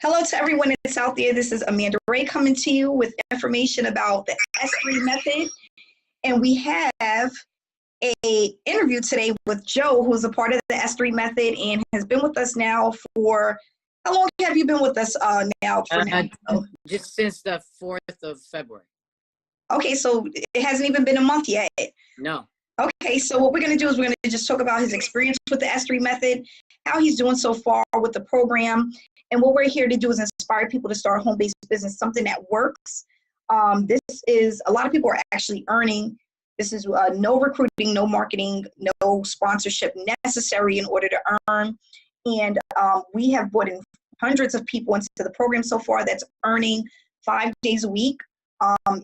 Hello to everyone that's out there. This is Amanda Ray coming to you with information about the S3 method. And we have a interview today with Joe, who's a part of the S3 method and has been with us now for, how long have you been with us now? Just since the 4th of February. Okay, so it hasn't even been a month yet. No. Okay, so what we're going to do is we're going to just talk about his experience with the S3 method, how he's doing so far with the program, and what we're here to do is inspire people to start a home-based business, something that works. This is, a lot of people are actually earning. This is no recruiting, no marketing, no sponsorship necessary in order to earn. And we have brought in hundreds of people into the program so far that's earning 5 days a week.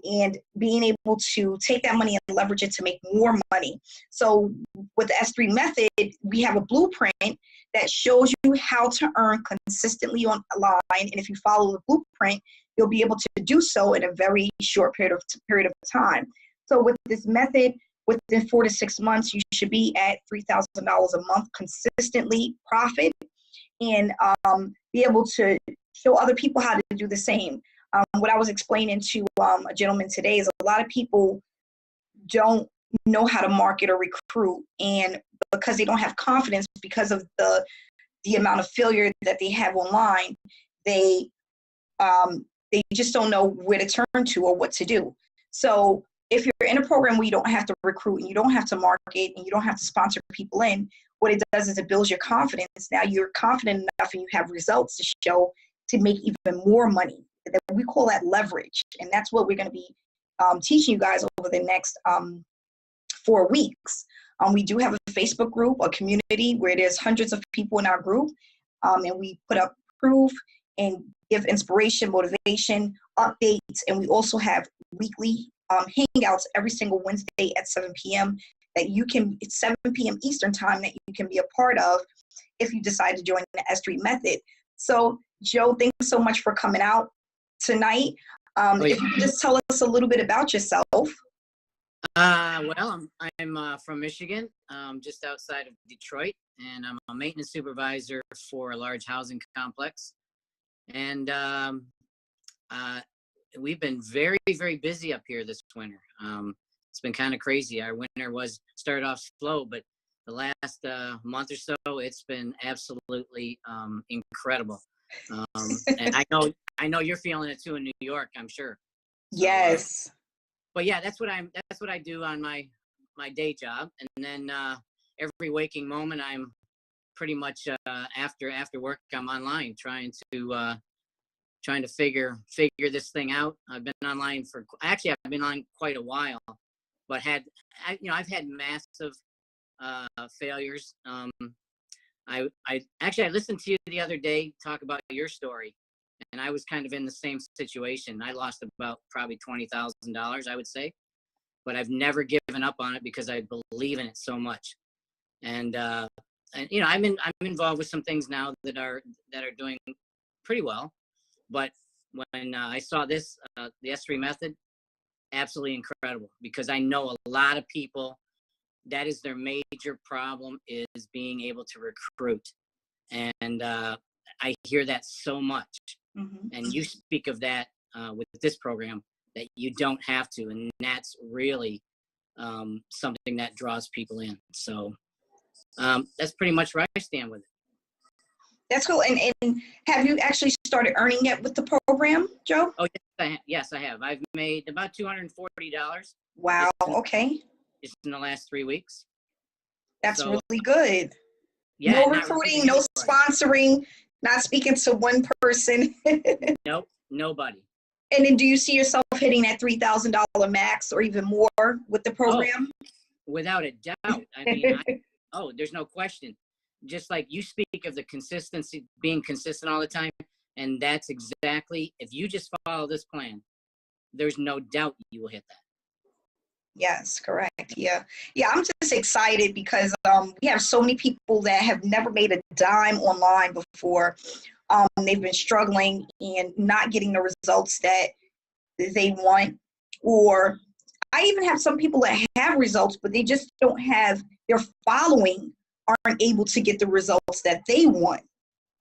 And being able to take that money and leverage it to make more money. So with the S3 method, we have a blueprint that shows you how to earn consistently online. And if you follow the blueprint, you'll be able to do so in a very short period of time. So with this method, within 4 to 6 months, you should be at $3,000 a month consistently profit, and be able to show other people how to do the same. What I was explaining to a gentleman today is a lot of people don't know how to market or recruit, and because they don't have confidence because of the amount of failure that they have online, they just don't know where to turn to or what to do. So if you're in a program where you don't have to recruit and you don't have to market and you don't have to sponsor people in, what it does is it builds your confidence. Now you're confident enough and you have results to show to make even more money. We call that leverage, and that's what we're going to be teaching you guys over the next 4 weeks. We do have a Facebook group, a community where there's hundreds of people in our group, and we put up proof and give inspiration, motivation, updates, and we also have weekly hangouts every single Wednesday at 7 p.m. that you can, it's 7 p.m. Eastern time, that you can be a part of if you decide to join the S3 method. So Joe, thanks so much for coming out tonight. If you could just tell us a little bit about yourself. Well, I'm from Michigan, just outside of Detroit, and I'm a maintenance supervisor for a large housing complex. And we've been very, very busy up here this winter. It's been kind of crazy. Our winter started off slow, but the last month or so, it's been absolutely incredible. And I know you're feeling it too in New York, I'm sure. So, yes. But yeah, that's what I do on my day job. And then every waking moment, I'm pretty much after work, I'm online trying to figure this thing out. I've been online I've been on quite a while, but I've had massive failures. I listened to you the other day talk about your story, and I was kind of in the same situation. I lost about probably $20,000, I would say, but I've never given up on it because I believe in it so much. And I'm involved with some things now that are doing pretty well. But when I saw this, the S3 method, absolutely incredible, because I know a lot of people, that is their major problem, is being able to recruit. And I hear that so much. Mm-hmm. And you speak of that with this program, that you don't have to. And that's really something that draws people in. So that's pretty much where I stand with it. That's cool. And have you actually started earning yet with the program, Joe? Oh, yes, I have. I've made about $240. Wow. Okay. Just in the last 3 weeks. That's really good. Yeah, no recruiting, no sponsoring, not speaking to one person. Nope, nobody. And then do you see yourself hitting that $3,000 max or even more with the program? Oh, without a doubt. I mean, there's no question. Just like you speak of the consistency, being consistent all the time, and that's exactly, if you just follow this plan, there's no doubt you will hit that. Yes, correct. Yeah, I'm just excited because we have so many people that have never made a dime online before. They've been struggling and not getting the results that they want. Or I even have some people that have results, but they just don't have, their following aren't able to get the results that they want.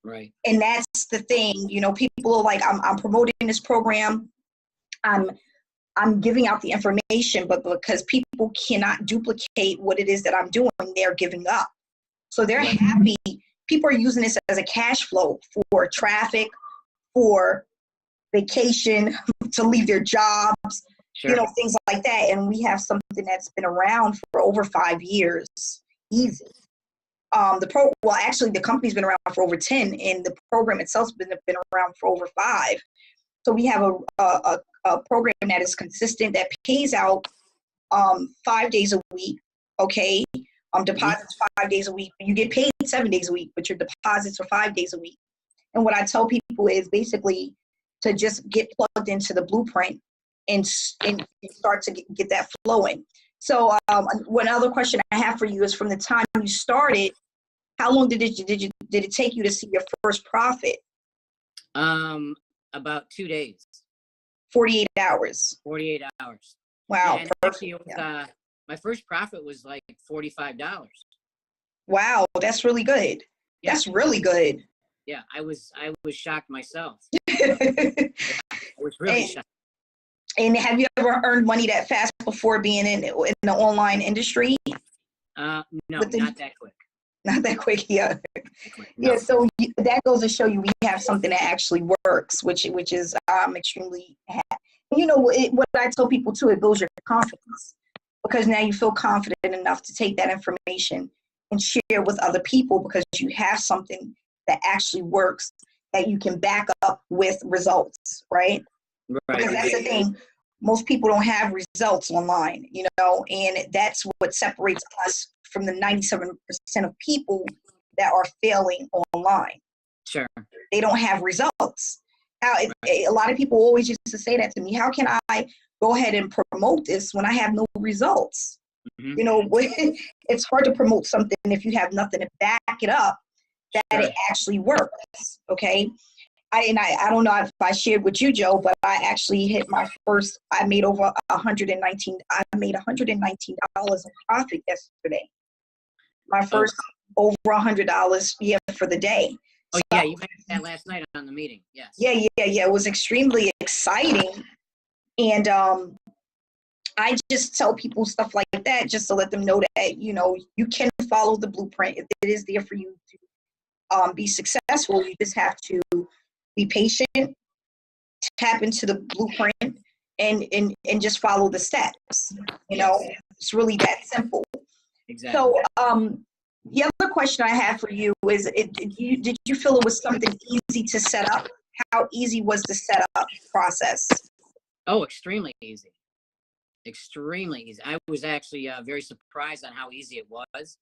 Right. And that's the thing, you know, people are like, I'm promoting this program. I'm giving out the information, but because people cannot duplicate what it is that I'm doing, they're giving up. So they're Right. happy. People are using this as a cash flow for traffic, for vacation, to leave their jobs, Sure. you know, things like that. And we have something that's been around for over 5 years, easy. Actually, the company's been around for over 10, and the program itself's been around for over 5. So we have a program that is consistent, that pays out 5 days a week, okay? Deposits 5 days a week. You get paid 7 days a week, but your deposits are 5 days a week. And what I tell people is basically to just get plugged into the blueprint and start to get that flowing. So one other question I have for you is, from the time you started, how long did it take you to see your first profit? About 2 days. 48 hours. 48 hours. Wow. Yeah, and actually, it was, my first profit was like $45. Wow, that's really good. Yeah. That's really good. Yeah, I was shocked myself. I was really shocked. And have you ever earned money that fast before being in the online industry? No, not that quick. Not that quick, yeah. No. Yeah, so that goes to show you we have something that actually works, which is extremely happy. You know, what I tell people too, it builds your confidence, because now you feel confident enough to take that information and share with other people, because you have something that actually works, that you can back up with results, right? Right. Because that's the thing. Most people don't have results online, you know, and that's what separates us from the 97% of people that are failing online. Sure. They don't have results. A lot of people always used to say that to me. How can I go ahead and promote this when I have no results? Mm-hmm. You know, it's hard to promote something if you have nothing to back it up that it actually works. Okay. I don't know if I shared with you, Joe, but I actually hit my first. I made over $119 in profit yesterday. My first over $100, for the day. Oh, yeah, you mentioned that last night on the meeting. Yes. Yeah. It was extremely exciting, and I just tell people stuff like that just to let them know that, you know, you can follow the blueprint. If it is there for you to be successful, you just have to be patient, tap into the blueprint, and just follow the steps. You know, it's really that simple. Exactly. So the other question I have for you is, did you feel it was something easy to set up? How easy was the setup process? Oh, extremely easy. Extremely easy. I was actually very surprised on how easy it was.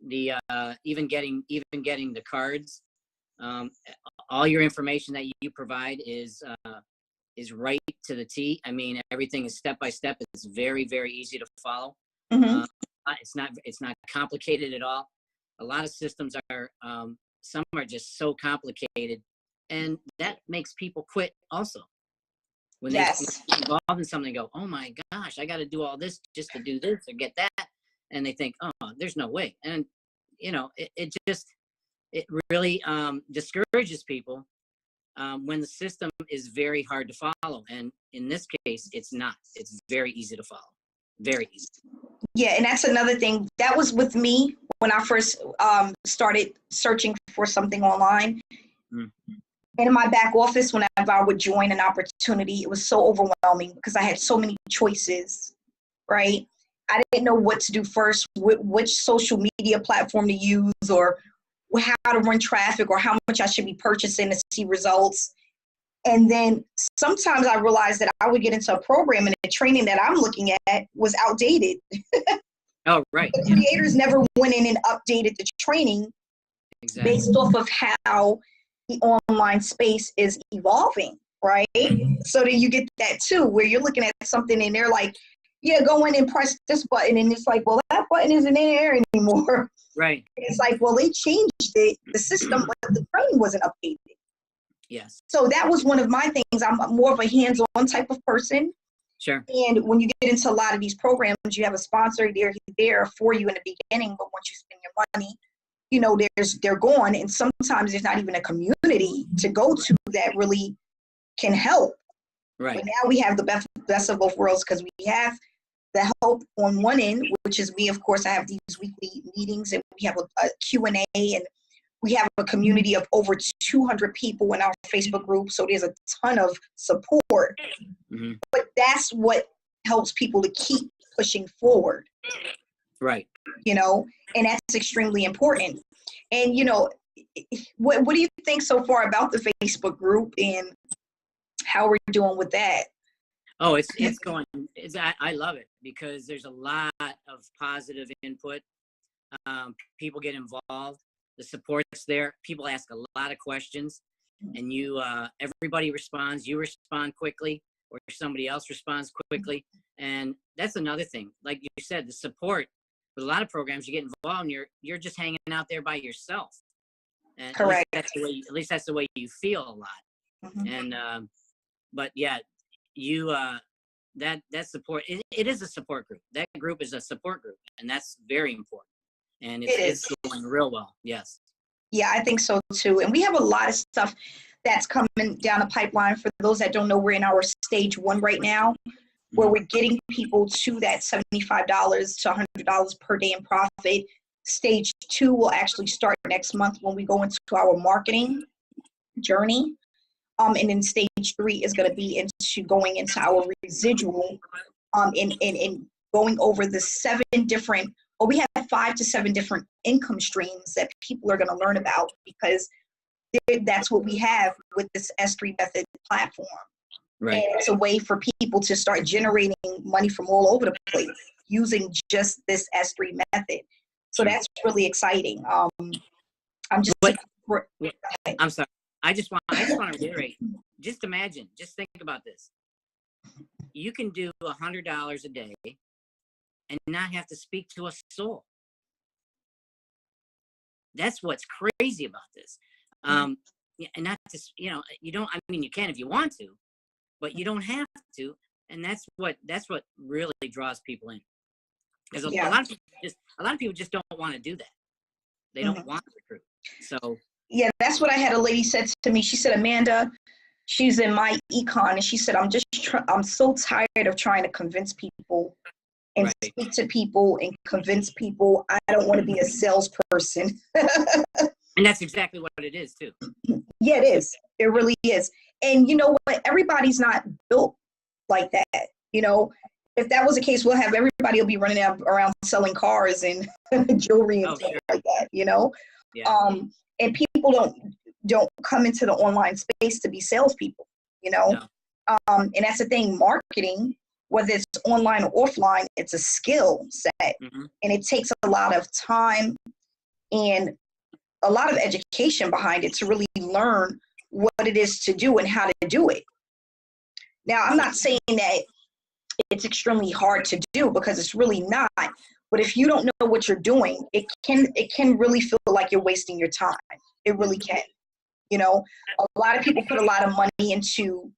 Even getting the cards. All your information that you provide is right to the T. I mean, everything is step by step. It's very, very easy to follow. Mm-hmm. It's not complicated at all. A lot of systems are some are just so complicated, and that makes people quit also. When they get involved in something, they go, "Oh my gosh, I got to do all this just to do this or get that," and they think, "Oh, there's no way." And you know, it really discourages people when the system is very hard to follow. And in this case, it's not. It's very easy to follow. Very easy. Yeah, and that's another thing. That was with me when I first started searching for something online. Mm-hmm. And in my back office, whenever I would join an opportunity, it was so overwhelming because I had so many choices, right? I didn't know what to do first, which social media platform to use, or how to run traffic, or how much I should be purchasing to see results. And then sometimes I realized that I would get into a program and the training that I'm looking at was outdated. Oh, right. The creators never went in and updated the training based off of how the online space is evolving, right? So then you get that too, where you're looking at something and they're like, yeah, go in and press this button. And it's like, well, that button isn't there anymore. Right. It's like, well, they changed the system, but the training wasn't updated. Yes. So that was one of my things. I'm more of a hands-on type of person. Sure. And when you get into a lot of these programs, you have a sponsor there for you in the beginning, but once you spend your money, they're gone, and sometimes there's not even a community to go to that really can help. Right. But now we have the best of both worlds, because we have the help on one end, which is me. Of course, I have these weekly meetings, and we have a Q&A, and we have a community of over 200 people in our Facebook group. So there's a ton of support. Mm-hmm. But that's what helps people to keep pushing forward. Right. And that's extremely important. And, what do you think so far about the Facebook group and how we're doing with that? Oh, it's going. I love it because there's a lot of positive input. People get involved. The support's there. People ask a lot of questions, and everybody responds. You respond quickly, or somebody else responds quickly, and that's another thing. Like you said, the support. With a lot of programs, you get involved, and you're just hanging out there by yourself. And correct. At least that's the way you feel a lot. Mm-hmm. And but yeah, that support. It is a support group. That group is a support group, and that's very important. And it's going real well. Yes. Yeah, I think so too. And we have a lot of stuff that's coming down the pipeline. For those that don't know, we're in our stage 1 right now, where we're getting people to that $75 to $100 per day in profit. Stage 2 will actually start next month when we go into our marketing journey. And then stage 3 is going to be going into our residual, and going over the 7 different, we have 5 to 7 different income streams that people are going to learn about, because that's what we have with this S3 method platform. Right. And it's a way for people to start generating money from all over the place using just this S3 method. So that's really exciting. I'm sorry. I just want to reiterate. Just imagine. Just think about this. You can do $100 a day and not have to speak to a soul. That's what's crazy about this. And not just, you don't. I mean, you can if you want to, but you don't have to. And that's what really draws people in. Because a lot of people just don't want to do that. They don't want to recruit. So yeah, that's what I had a lady said to me. She said, Amanda, she's in my econ, and she said, I'm so tired of trying to convince people and speak to people and convince people. I don't want to be a salesperson. And that's exactly what it is too. Yeah, it is. It really is. And you know what? Everybody's not built like that. If that was the case, we'll have everybody will be running around selling cars and jewelry and stuff like that. Yeah. And people don't come into the online space to be salespeople. No. And that's the thing. Marketing, whether it's online or offline, it's a skill set, and it takes a lot of time and a lot of education behind it to really learn what it is to do and how to do it. Now, I'm not saying that it's extremely hard to do, because it's really not. But if you don't know what you're doing, it can really feel like you're wasting your time. It really can. A lot of people put a lot of money into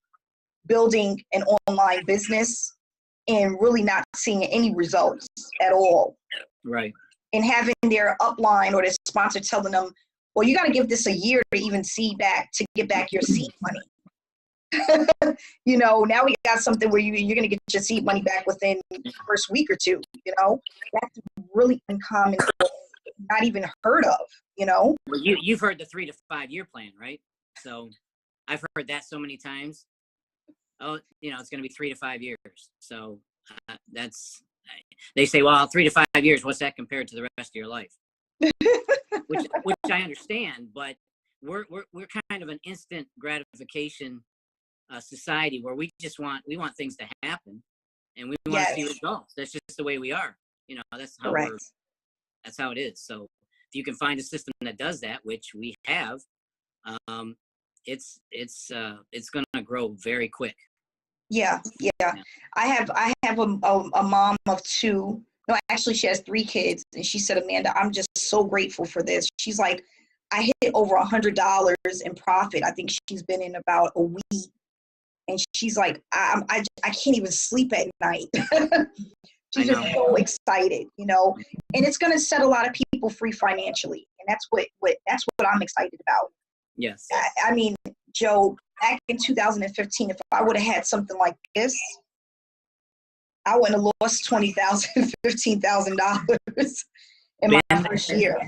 building an online business and really not seeing any results at all. Right. And having their upline or their sponsor telling them, well, you got to give this a year to even get back your seed money. Now we got something where you're going to get your seed money back within the first week or two. That's really uncommon, not even heard of. Well, you've heard the 3 to 5 year plan, right? So I've heard that so many times. Oh, it's going to be 3 to 5 years. So they say, well, 3 to 5 years, what's that compared to the rest of your life? which I understand, but we're kind of an instant gratification society where we want things to happen, and we want to see results. That's just the way we are. That's how that's how it is. So if you can find a system that does that, which we have, it's going to grow very quick. Yeah. I have a mom of 2. No, actually, she has 3 kids, and she said, Amanda, I'm just so grateful for this. She's like, I hit over $100 in profit. I think she's been in about a week, and she's like, I can't even sleep at night. She's just so excited, and it's going to set a lot of people free financially, and that's what I'm excited about. Yes. I mean, Joe, back in 2015, if I would have had something like this, I wouldn't have lost $20,000, $15,000 in my first year.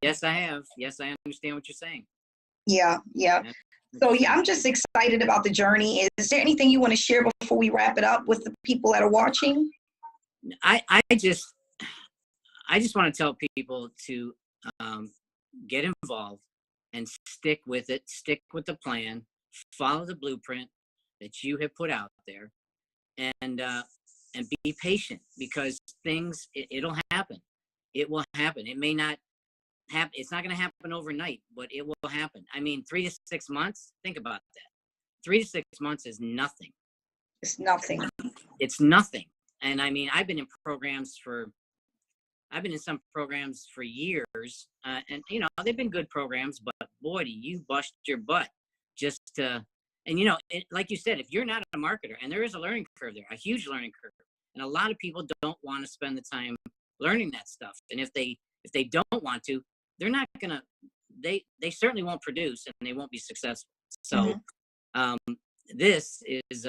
Yes, I have. Yes, I understand what you're saying. Yeah. So yeah, I'm just excited about the journey. Is there anything you want to share before we wrap it up with the people that are watching? I just want to tell people to get involved and stick with it, stick with the plan, follow the blueprint that you have put out there, and be patient, because things, it'll happen. It will happen. It may not happen. It's not going to happen overnight, but it will happen. I mean, 3 to 6 months. Think about that. 3 to 6 months is nothing. It's nothing. It's nothing. And I mean, I've been in some programs for years, and you know, they've been good programs, but boy, do you bust your butt just to, and you know, like you said, if you're not a marketer, and there is a learning curve there, a huge learning curve, and a lot of people don't want to spend the time learning that stuff. And if they don't want to, they're not gonna, they certainly won't produce, and they won't be successful. So this is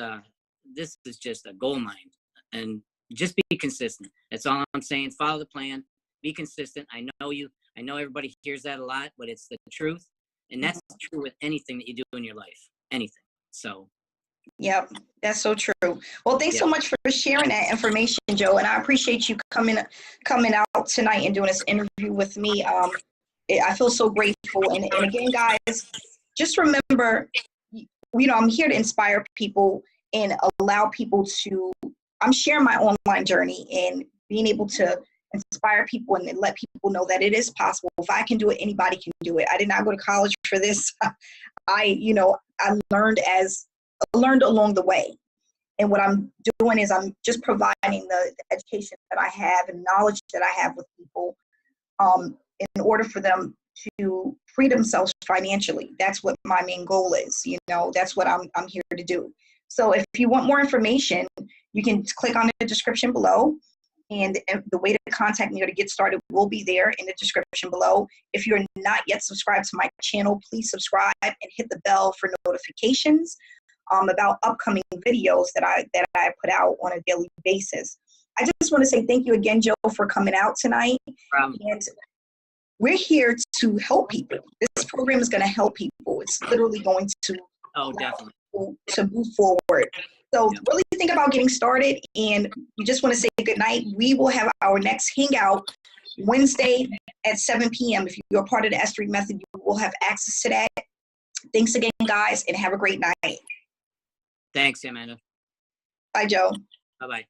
just a gold mine, and just be consistent. That's all I'm saying. Follow the plan, be consistent. I know everybody hears that a lot, but it's the truth. And that's true with anything that you do in your life, anything. So. Yep, that's so true. Well, thanks so much for sharing that information, Joe. And I appreciate you coming out tonight and doing this interview with me. I feel so grateful. And again, guys, just remember, you know, I'm here to inspire people and allow people to, I'm sharing my online journey and being able to inspire people and let people know that it is possible. If I can do it, anybody can do it. I did not go to college for this. I learned along the way. And what I'm doing is I'm just providing the education that I have and knowledge that I have with people in order for them to free themselves financially. That's what my main goal is. You know, that's what I'm here to do. So if you want more information, you can click on the description below, and the way to contact me or to get started will be there in the description below. If you're not yet subscribed to my channel, please subscribe and hit the bell for notifications about upcoming videos that I put out on a daily basis. I just want to say thank you again, Joe, for coming out tonight. And we're here to help people. This program is going to help people. It's literally going to Definitely to move forward. So really think about getting started, and you just want to say good night. We will have our next hangout Wednesday at 7 p.m. If you're a part of the S3 method, you will have access to that. Thanks again, guys, and have a great night. Thanks, Amanda. Bye, Joe. Bye-bye.